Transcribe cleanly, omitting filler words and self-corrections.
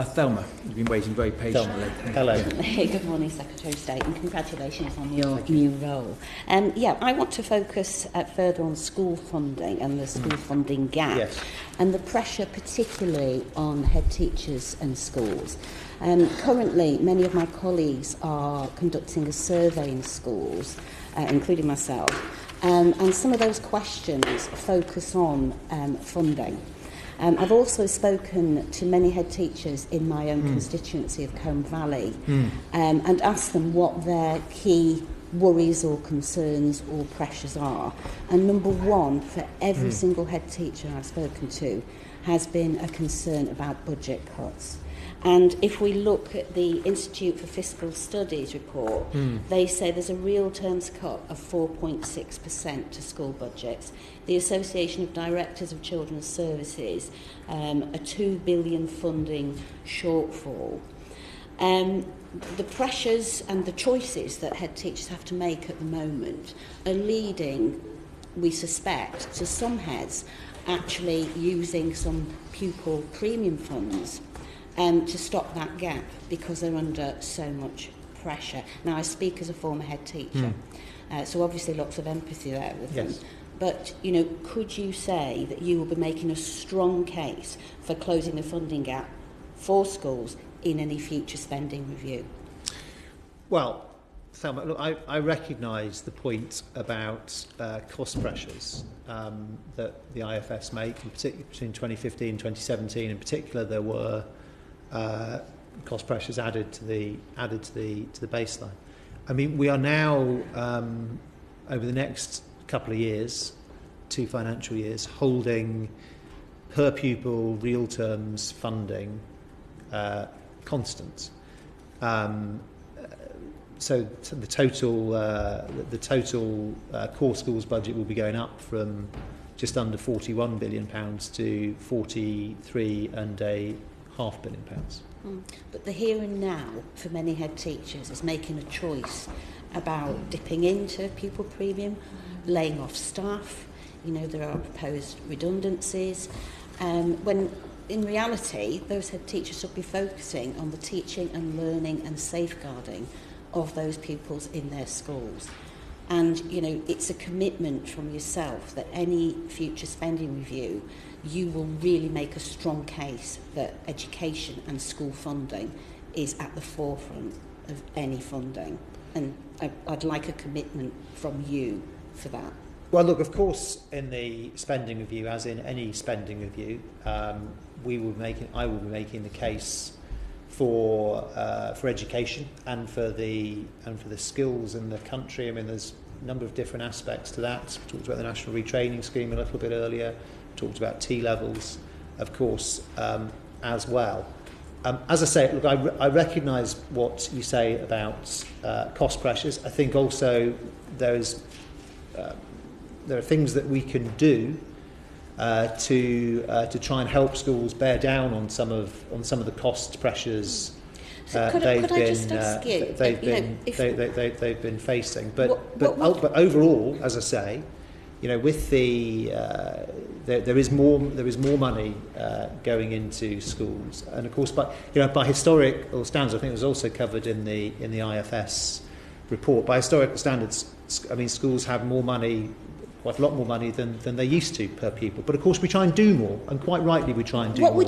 Thelma, you've been waiting very patiently. Hello. Good morning, Secretary of State, and congratulations on your new role. I want to focus further on school funding and the school funding gap, Yes. and the pressure particularly on head teachers and schools. Currently, many of my colleagues are conducting a survey in schools, including myself, and some of those questions focus on funding. I've also spoken to many head teachers in my own constituency of Combe Valley and asked them what their key worries or concerns or pressures are. And number one, for every single head teacher I've spoken to, has been a concern about budget cuts. And if we look at the Institute for Fiscal Studies report, they say there's a real terms cut of 4.6% to school budgets. The Association of Directors of Children's Services, a 2 billion funding shortfall. The pressures and the choices that head teachers have to make at the moment are leading, we suspect, to some heads actually using some pupil premium funds to stop that gap because they're under so much pressure. Now, I speak as a former head teacher, so obviously lots of empathy there with them. But, you know, could you say that you will be making a strong case for closing the funding gap for schools in any future spending review? Well, Thelma, look, I recognise the point about cost pressures that the IFS make, in particular between 2015 and 2017. In particular, there were cost pressures added to the baseline. I mean, we are now over the next couple of years, 2 financial years, holding per pupil real terms funding constant. So the total core schools budget will be going up from just under £41 billion to £43.5 billion. But the here and now for many head teachers is making a choice about dipping into pupil premium, laying off staff. You know, there are proposed redundancies. When in reality, those head teachers should be focusing on the teaching and learning and safeguarding of those pupils in their schools. And, you know, it's a commitment from yourself that any future spending review, you will really make a strong case that education and school funding is at the forefront of any funding. And I'd like a commitment from you for that. Well, look, of course, in the spending review, as in any spending review, I will be making the case for education and for the skills in the country. I mean, there's a number of different aspects to that. We talked about the National Retraining Scheme a little bit earlier. We talked about T-levels, of course, as well. As I say, look, I recognise what you say about cost pressures. I think also there are things that we can do to try and help schools bear down on some of the cost pressures they've been facing. But overall, as I say, you know, with there is more money going into schools, and of course, by historical standards, I think it was also covered in the IFS report. By historical standards, I mean schools have more money, quite a lot more money than they used to per pupil. But of course, we try and do more, and quite rightly, we try and do more.